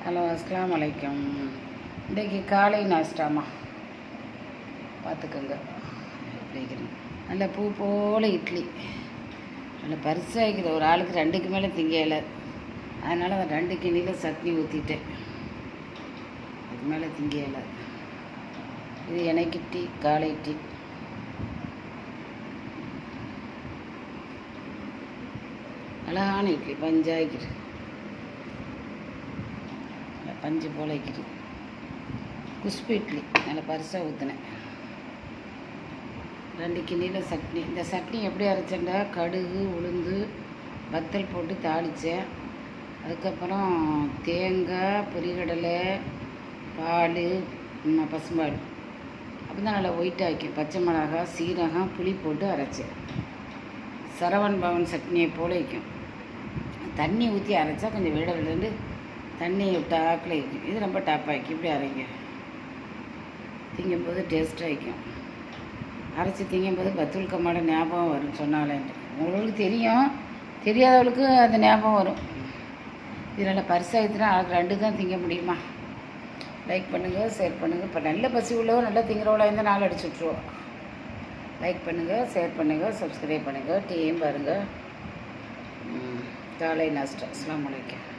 Hello, அஸ்ஸலாமு அலைக்கும். இன்றைக்கி காலை நாஸ்டாமா பார்த்துக்கோங்க. எப்படி நல்ல பூ போல் இட்லி, நல்ல பரிசாக இருக்குது. ஒரு ஆளுக்கு 2க்கு மேலே திங்கலை, அதனால் அந்த 2 கிண்ணியில் சட்னி ஊற்றிட்டேன். அதுக்கு மேலே திங்கலை. இது எனக்கு டீ, காலை டீ. அழகான இட்லி, பஞ்சாய்க்குது, பஞ்சு போல வைக்கிது. குஸ்பு இட்லி நல்ல பரிசாக ஊற்றினேன். 2 கிண்ணியில் சட்னி. இந்த சட்னி எப்படி அரைச்சேன்டா, கடுகு, உளுந்து, வத்தல் போட்டு தாளித்தேன். அதுக்கப்புறம் தேங்காய், பொரிகடலை, பால், பசும்பால், அப்படி தான் நல்லா ஒயிட்டாக்கி பச்சை மிளகாய், சீரகம், புளி போட்டு அரைச்சேன். சரவண் பவன் சட்னியை போல வைக்கும். தண்ணி ஊற்றி அரைச்சா கொஞ்சம் விட தண்ணி டாக்கில் வைக்கும். இது ரொம்ப டாப்பாக்கி இப்படி அரைங்க. திங்கும்போது டேஸ்ட்டாக வைக்கும். அரைச்சி திங்கும்போது பத்துல் கம்மாட ஞாபகம் வரும் சொன்னாலேன்ட்டு. உங்களுக்கு தெரியும், தெரியாதவளுக்கு அந்த ஞாபகம் வரும். இது நல்லா பரிசாகிட்டுனா அதுக்கு 2 தான் திங்க முடியுமா? லைக் பண்ணுங்கள், ஷேர் பண்ணுங்கள். இப்போ நல்ல பசி உள்ளவோ நல்லா திங்கிறவளா இருந்தால் 4 அடிச்சு விட்ருவோம். லைக் பண்ணுங்கள், ஷேர் பண்ணுங்கள், சப்ஸ்கிரைப் பண்ணுங்கள். டீயும் பாருங்கள். காலை நாஸ்டா. அஸ்ஸலாமு அலைக்கும்.